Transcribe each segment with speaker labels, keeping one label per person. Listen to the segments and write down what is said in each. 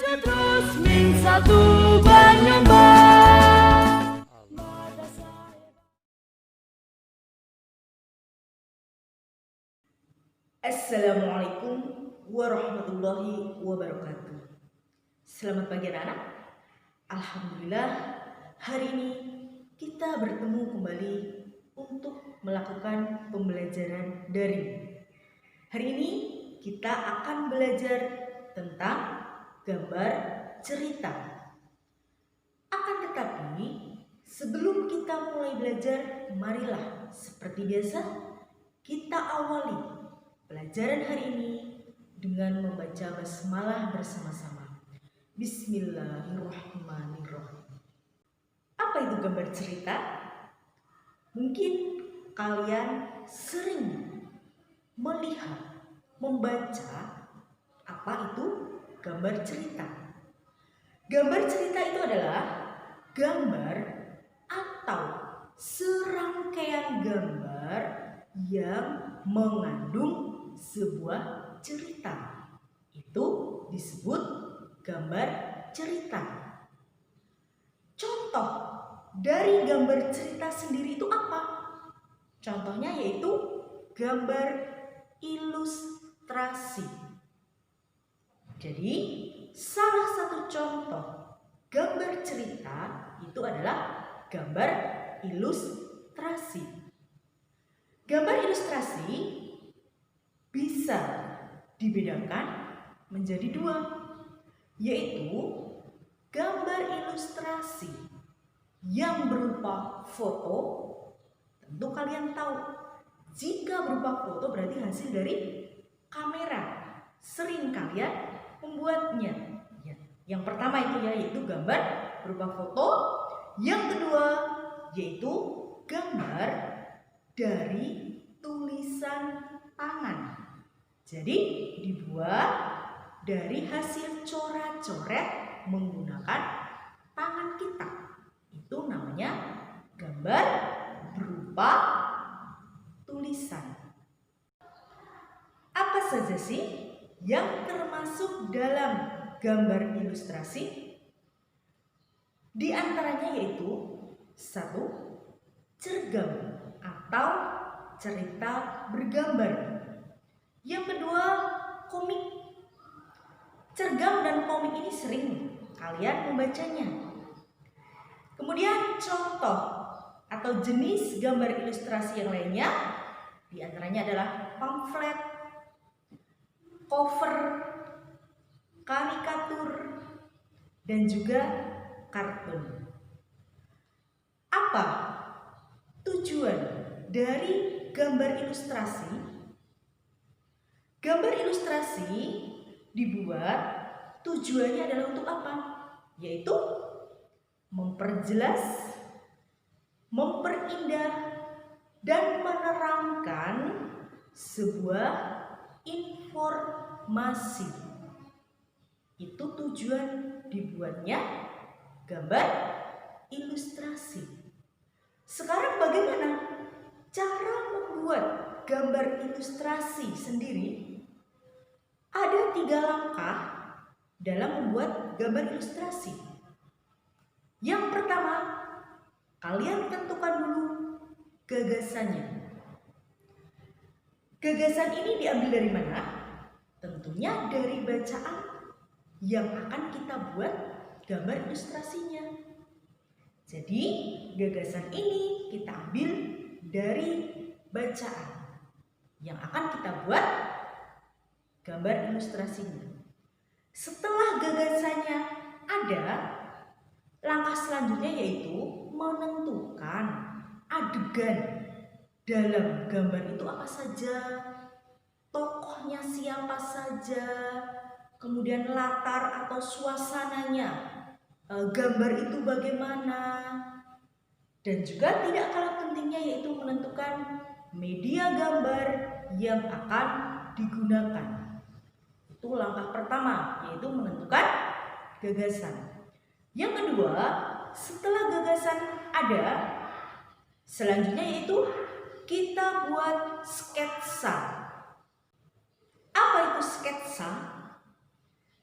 Speaker 1: Terus min satu Banyumbang.
Speaker 2: Assalamualaikum warahmatullahi wabarakatuh. Selamat pagi anak-anak. Alhamdulillah, hari ini kita bertemu kembali untuk melakukan pembelajaran daring. Hari ini kita akan belajar tentang gambar cerita. Akan tetapi, sebelum kita mulai belajar, marilah seperti biasa kita awali pelajaran hari ini dengan membaca basmalah bersama-sama. Bismillahirrahmanirrahim. Apa itu gambar cerita? Mungkin kalian sering melihat, membaca apa itu gambar cerita. Gambar cerita itu adalah gambar atau serangkaian gambar yang mengandung sebuah cerita. Itu disebut gambar cerita. Contoh dari gambar cerita sendiri itu apa? Contohnya yaitu gambar ilustrasi. Jadi, salah satu contoh gambar cerita itu adalah gambar ilustrasi. Gambar ilustrasi bisa dibedakan menjadi dua, yaitu gambar ilustrasi yang berupa foto. Tentu kalian tahu, jika berupa foto berarti hasil dari kamera. Sering kalian membuatnya. Yang pertama itu yaitu gambar berupa foto. Yang kedua yaitu gambar dari tulisan tangan. Jadi dibuat dari hasil coret-coret menggunakan tangan kita. Itu namanya gambar berupa tulisan. Apa saja sih yang termasuk dalam gambar ilustrasi? Di antaranya yaitu 1. Cergam atau cerita bergambar. Yang kedua, komik. Cergam dan komik ini sering kalian membacanya. Kemudian contoh atau jenis gambar ilustrasi yang lainnya di antaranya adalah pamflet, cover, karikatur, dan juga kartun. Apa tujuan dari gambar ilustrasi? Gambar ilustrasi dibuat tujuannya adalah untuk apa? Yaitu memperjelas, memperindah, dan menerangkan sebuah informasi. Itu tujuan dibuatnya gambar ilustrasi. Sekarang bagaimana cara membuat gambar ilustrasi sendiri? Ada 3 langkah dalam membuat gambar ilustrasi. Yang pertama, kalian tentukan dulu gagasannya. Gagasan ini diambil dari mana? Tentunya dari bacaan yang akan kita buat gambar ilustrasinya. Jadi, gagasan ini kita ambil dari bacaan yang akan kita buat gambar ilustrasinya. Setelah gagasannya ada, langkah selanjutnya yaitu menentukan adegan dalam gambar itu apa saja, tokohnya siapa saja, kemudian latar atau suasananya, gambar itu bagaimana, dan juga tidak kalah pentingnya yaitu menentukan media gambar yang akan digunakan. Itu langkah pertama, yaitu menentukan gagasan. Yang kedua, setelah gagasan ada, selanjutnya yaitu kita buat sketsa. Apa itu sketsa?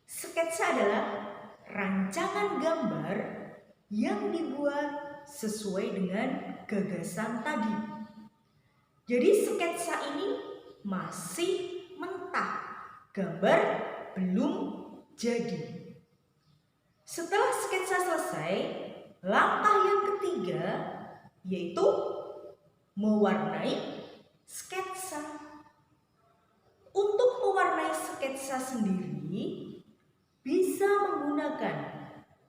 Speaker 2: Sketsa adalah rancangan gambar yang dibuat sesuai dengan gagasan tadi. Jadi sketsa ini masih mentah, gambar belum jadi. Setelah sketsa selesai, langkah yang ketiga yaitu mewarnai sketsa. Untuk mewarnai sketsa sendiri bisa menggunakan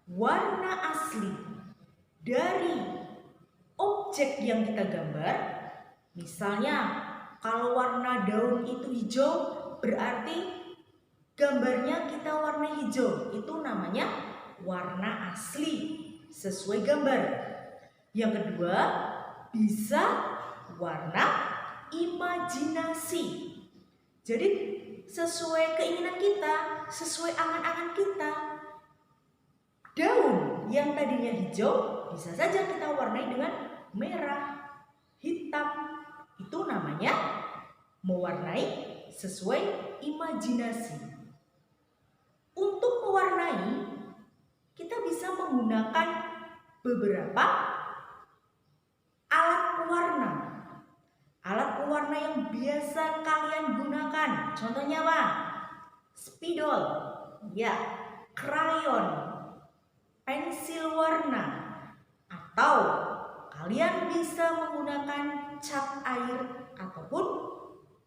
Speaker 2: warna asli dari objek yang kita gambar. Misalnya kalau warna daun itu hijau, berarti gambarnya kita warna hijau. Itu namanya warna asli sesuai gambar. Yang kedua, bisa warna imajinasi. Jadi sesuai keinginan kita, sesuai angan-angan kita. Daun yang tadinya hijau bisa saja kita warnai dengan merah, hitam. Itu namanya mewarnai sesuai imajinasi. Untuk mewarnai, kita bisa menggunakan beberapa alat pewarna. Alat pewarna yang biasa kalian gunakan, contohnya apa? Spidol, ya, krayon, pensil warna, atau kalian bisa menggunakan cat air ataupun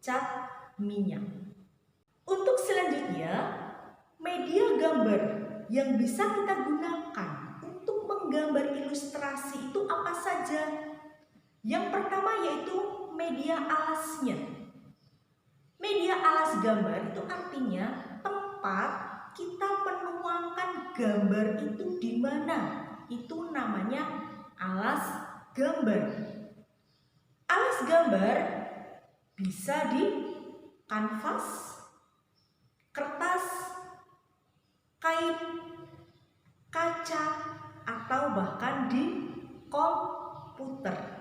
Speaker 2: cat minyak. Untuk selanjutnya, media gambar yang bisa kita gunakan untuk menggambar ilustrasi itu apa saja? Yang pertama yaitu media alasnya. Media alas gambar itu artinya tempat kita menuangkan gambar itu di mana. Itu namanya alas gambar. Alas gambar bisa di kanvas, kertas, kain, kaca, atau bahkan di komputer.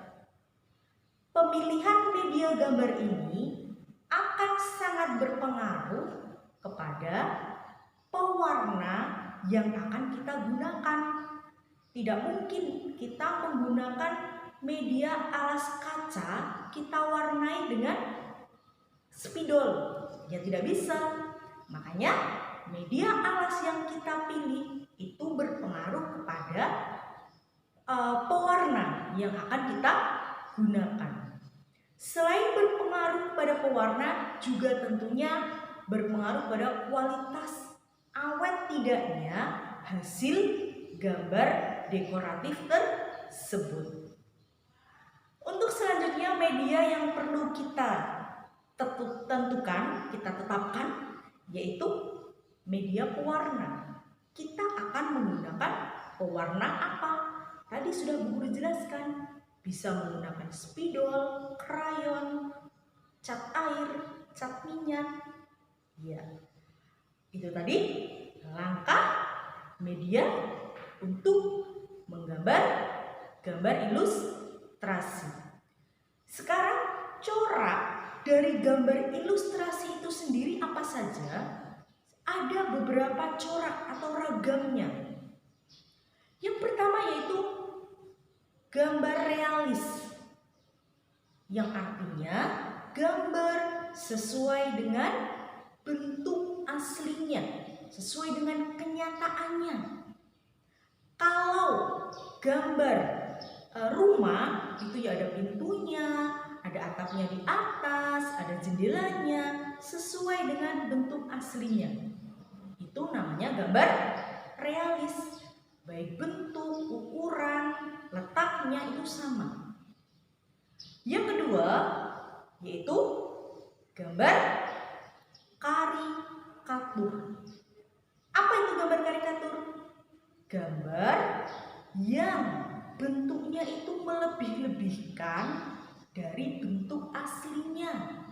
Speaker 2: Pemilihan media gambar ini akan sangat berpengaruh kepada pewarna yang akan kita gunakan. Tidak mungkin kita menggunakan media alas kaca kita warnai dengan spidol. Ya tidak bisa. Makanya media alas yang kita pilih itu berpengaruh kepada pewarna yang akan kita gunakan. Selain berpengaruh pada pewarna, juga tentunya berpengaruh pada kualitas awet tidaknya hasil gambar dekoratif tersebut. Untuk selanjutnya, media yang perlu kita tentukan, kita tetapkan, yaitu media pewarna. Kita akan menggunakan pewarna apa? Tadi sudah Bu Guru jelaskan. Bisa menggunakan spidol, krayon, cat air, cat minyak. Ya, itu tadi langkah media untuk menggambar gambar ilustrasi. Sekarang corak dari gambar ilustrasi itu sendiri apa saja? Ada beberapa corak atau ragamnya. Yang pertama yaitu gambar realis, yang artinya gambar sesuai dengan bentuk aslinya, sesuai dengan kenyataannya. Kalau gambar rumah itu ya ada pintunya, ada atapnya di atas, ada jendelanya, sesuai dengan bentuk aslinya. Itu namanya gambar realis. Baik bentuk, ukuran, letaknya itu sama. Yang kedua yaitu gambar karikatur. Apa itu gambar karikatur? Gambar yang bentuknya itu melebih-lebihkan dari bentuk aslinya.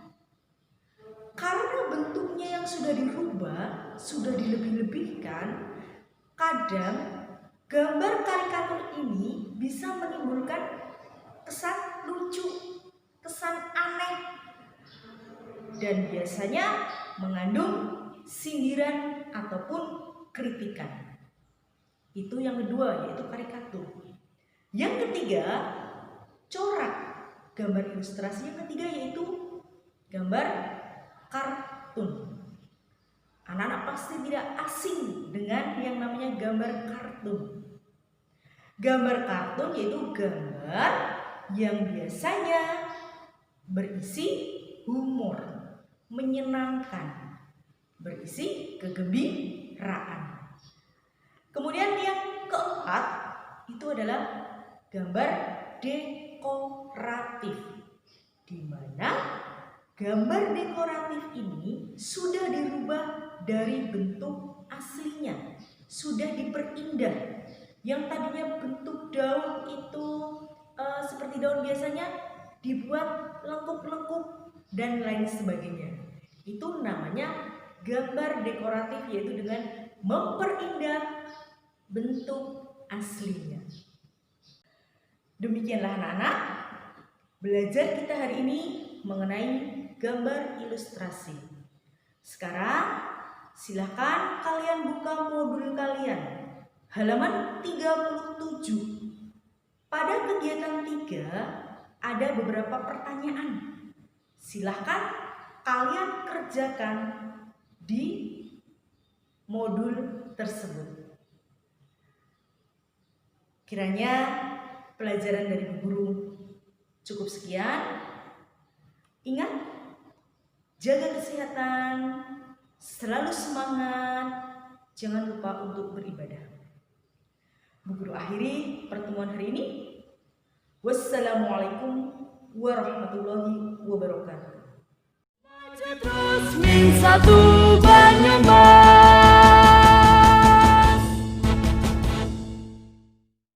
Speaker 2: Karena bentuknya yang sudah dirubah, sudah dilebih-lebihkan, kadang gambar karikatur ini bisa menimbulkan kesan lucu, kesan aneh, dan biasanya mengandung sindiran ataupun kritikan. Itu yang kedua, yaitu karikatur. Yang ketiga, corak. Gambar ilustrasi yang ketiga yaitu gambar kartun. Anak-anak pasti tidak asing dengan yang namanya gambar kartun. Gambar kartun yaitu gambar yang biasanya berisi humor, menyenangkan, berisi kegembiraan. Kemudian yang keempat itu adalah gambar dekoratif, di mana gambar dekoratif ini sudah dirubah dari bentuk aslinya, sudah diperindah. Yang tadinya bentuk daun itu seperti daun biasanya dibuat lengkuk-lengkuk dan lain sebagainya. Itu namanya gambar dekoratif, yaitu dengan memperindah bentuk aslinya. Demikianlah anak-anak, belajar kita hari ini mengenai gambar ilustrasi. Sekarang silakan kalian buka modul kalian, halaman 37. Pada kegiatan 3 ada beberapa pertanyaan. Silakan kalian kerjakan di modul tersebut. Kiranya pelajaran dari Bu Guru cukup sekian. Ingat, jaga kesehatan, selalu semangat, jangan lupa untuk beribadah. Bu Guru akhiri pertemuan hari ini. Wassalamualaikum warahmatullahi wabarakatuh.
Speaker 1: Baca terus min 1